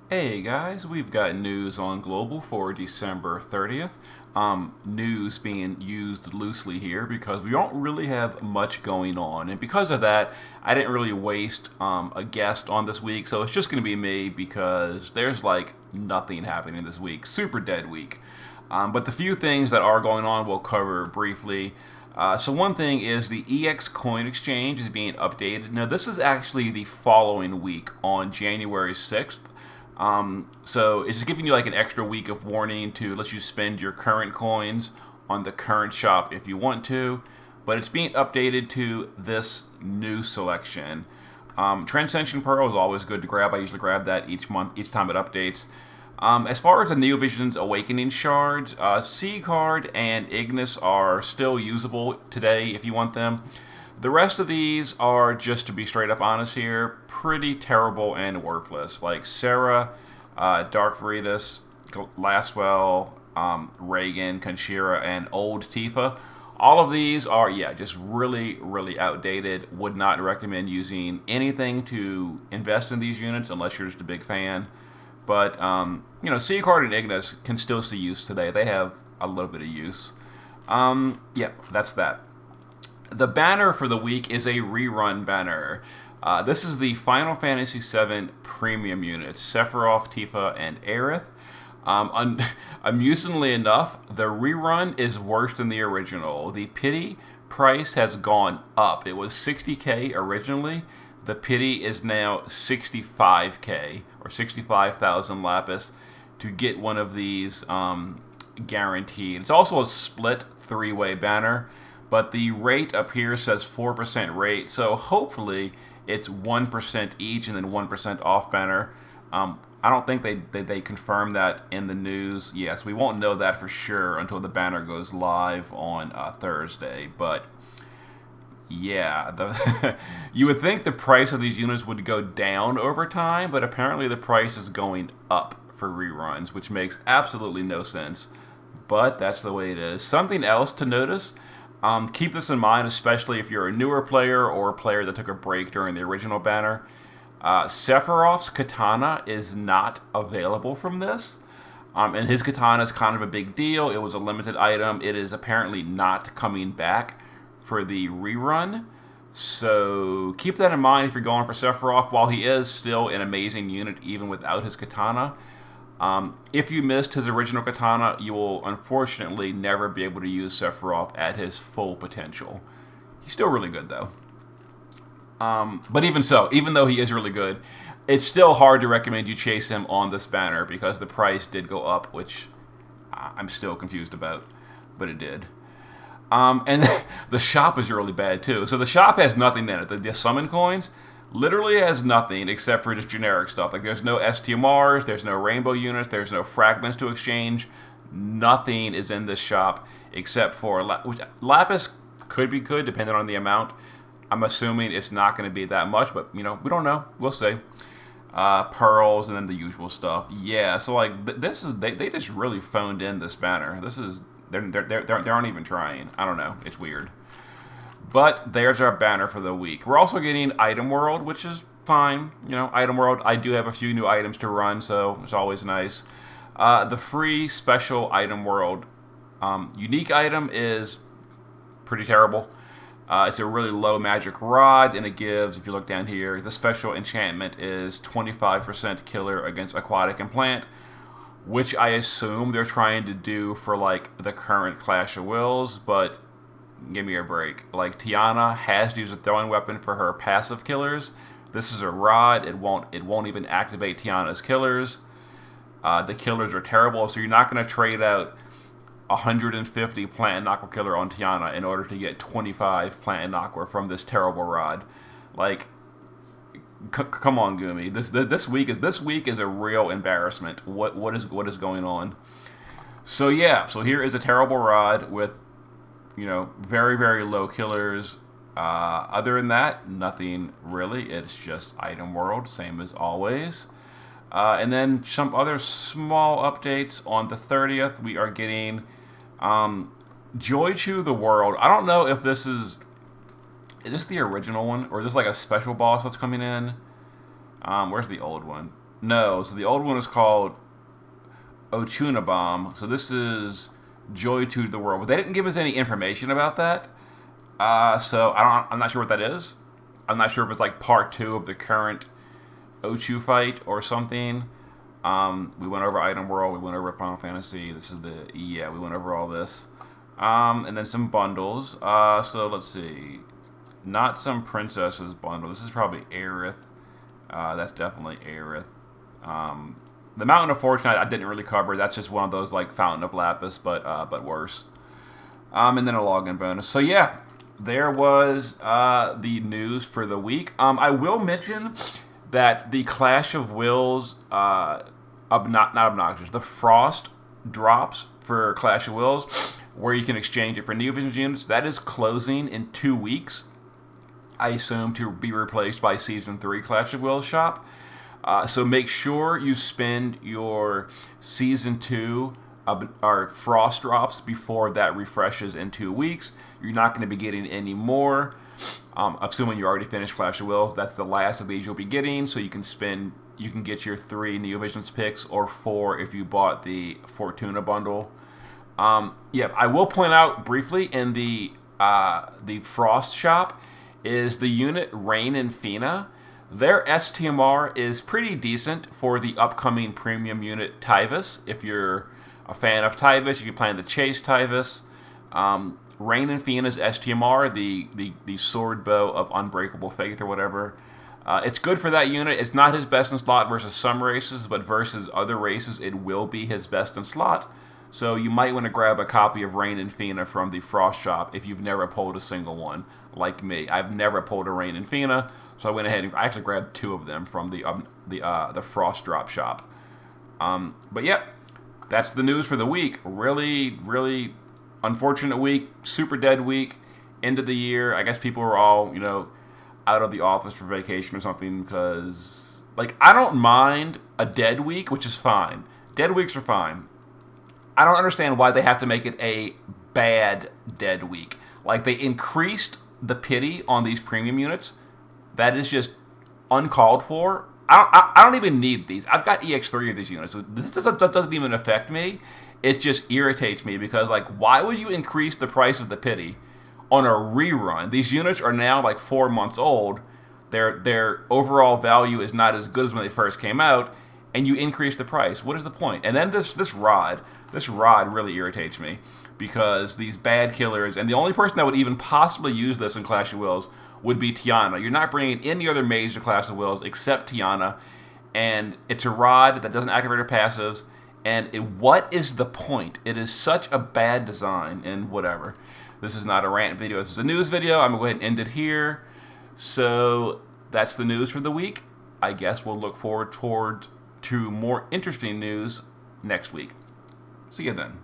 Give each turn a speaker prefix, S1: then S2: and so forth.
S1: Hey guys, we've got news on Global for December 30th. News being used loosely here because we don't really have much going on. And because of that, I didn't really waste a guest on this week. So it's just going to be me because there's like nothing happening this week. Super dead week. But the few things that are going on we'll cover briefly. So one thing is the EX Coin Exchange is being updated. Now this is actually the following week on January 6th. So it's just giving you like an extra week of warning to let you spend your current coins on the current shop if you want to, but it's being updated to this new selection. Transcension Pearl is always good to grab. I usually grab that each month, each time it updates. As far as the Neovision's Awakening shards, C Card and Ignis are still usable today if you want them. The rest of these are, just to be straight up honest here, pretty terrible and worthless. Like Sarah, Dark Veritas, Laswell, Reagan, Conchira, and Old Tifa. All of these are, yeah, just really, really outdated. Would not recommend using anything to invest in these units unless you're just a big fan. But, C Card and Ignis can still see use today. They have a little bit of use. Yeah, that's that. The banner for the week is a rerun banner. This is the Final Fantasy VII premium units, Sephiroth, Tifa, and Aerith. Amusingly enough, the rerun is worse than the original. The pity price has gone up. It was 60k originally. The pity is now 65k or 65,000 lapis to get one of these guaranteed. It's also a split three-way banner, but the rate up here says 4% rate, so hopefully it's 1% each and then 1% off banner. I don't think they confirmed that in the news. Yes, we won't know that for sure until the banner goes live on Thursday. But yeah, you would think the price of these units would go down over time, but apparently the price is going up for reruns, which makes absolutely no sense. But that's the way it is. Something else to notice. Keep this in mind, especially if you're a newer player or a player that took a break during the original banner. Sephiroth's katana is not available from this. And his katana is kind of a big deal. It was a limited item. It is apparently not coming back for the rerun. So keep that in mind if you're going for Sephiroth. While he is still an amazing unit even without his katana, if you missed his original katana, you will unfortunately never be able to use Sephiroth at his full potential. He's still really good though. But even so, even though he is really good, it's still hard to recommend you chase him on this banner because the price did go up, which I'm still confused about, but it did. And the shop is really bad too. So the shop has nothing in it. The summon coins literally has nothing except for just generic stuff. Like there's no STMRs, there's no rainbow units, there's no fragments to exchange. Nothing is in this shop except for which Lapis could be good depending on the amount. I'm assuming it's not going to be that much, but we don't know. We'll see. Pearls and then the usual stuff. Yeah, so like this is they just really phoned in this banner. This is they aren't even trying. I don't know. It's weird. But there's our banner for the week. We're also getting Item World, which is fine. Item World. I do have a few new items to run, so it's always nice. The free special Item World unique item is pretty terrible. It's a really low magic rod, and it gives, if you look down here, the special enchantment is 25% killer against aquatic and plant, which I assume they're trying to do for like the current Clash of Wills, but give me a break. Like Tiana has to use a throwing weapon for her passive killers. This is a rod. It won't even activate Tiana's killers. The killers are terrible, so you're not going to trade out 150 plant and aqua killer on Tiana in order to get 25 plant and aqua from this terrible rod. Like, come on, Gumi. This week is a real embarrassment. What is going on? So yeah, so here is a terrible rod with very very low killers. Other than that, nothing really. It's just Item World, same as always. And then some other small updates. On the 30th, we are getting Joy Chew the World. I don't know if this is this the original one or is this like a special boss that's coming in? Where's the old one? No, so the old one is called Ochunabom. So this is Joy to the World. But they didn't give us any information about that. So I'm not sure what that is. I'm not sure if it's like part two of the current Ochu fight or something. We went over Item World. We went over Final Fantasy. This is we went over all this. And then some bundles. So let's see. Not some princesses bundle. This is probably Aerith. That's definitely Aerith. The Mountain of Fortune I didn't really cover. That's just one of those like Fountain of Lapis, but worse. And then a login bonus. So yeah, there was the news for the week. I will mention that the Clash of Wills, not obnoxious, the Frost drops for Clash of Wills, where you can exchange it for Neovision units, that is closing in 2 weeks. I assume to be replaced by Season 3 Clash of Wills shop. So make sure you spend your Season 2 or Frost drops before that refreshes in 2 weeks. You're not going to be getting any more. Assuming you already finished Clash of Wills, that's the last of these you'll be getting. So you can get your 3 Neovisions picks or 4 if you bought the Fortuna bundle. I will point out briefly in the Frost shop is the unit Rain and Fina. Their STMR is pretty decent for the upcoming premium unit Tyvis. If you're a fan of Tyvis, you can plan to chase Tyvis. Rain and Fina's STMR, the sword bow of Unbreakable Faith or whatever. It's good for that unit. It's not his best in slot versus some races, but versus other races, it will be his best in slot. So you might want to grab a copy of Rain and Fina from the Frost shop if you've never pulled a single one, like me. I've never pulled a Rain and Fina, so I went ahead and I actually grabbed 2 of them from the Frost drop shop. But yep, that's the news for the week. Really, really unfortunate week, super dead week, end of the year. I guess people were all, out of the office for vacation or something because, I don't mind a dead week, which is fine. Dead weeks are fine. I don't understand why they have to make it a bad dead week. They increased the pity on these premium units. That is just uncalled for. I don't even need these. I've got EX3 of these units, so this doesn't even affect me. It just irritates me because, why would you increase the price of the pity on a rerun? These units are now 4 months old. Their overall value is not as good as when they first came out, and you increase the price. What is the point? And then this rod really irritates me because these bad killers, and the only person that would even possibly use this in Clash of Wills would be Tiana. You're not bringing any other mage to Clash of Wills except Tiana, and it's a rod that doesn't activate her passives. And what is the point? It is such a bad design, and whatever. This is not a rant video. This is a news video. I'm going to go ahead and end it here. So that's the news for the week. I guess we'll look forward to more interesting news next week. See you then.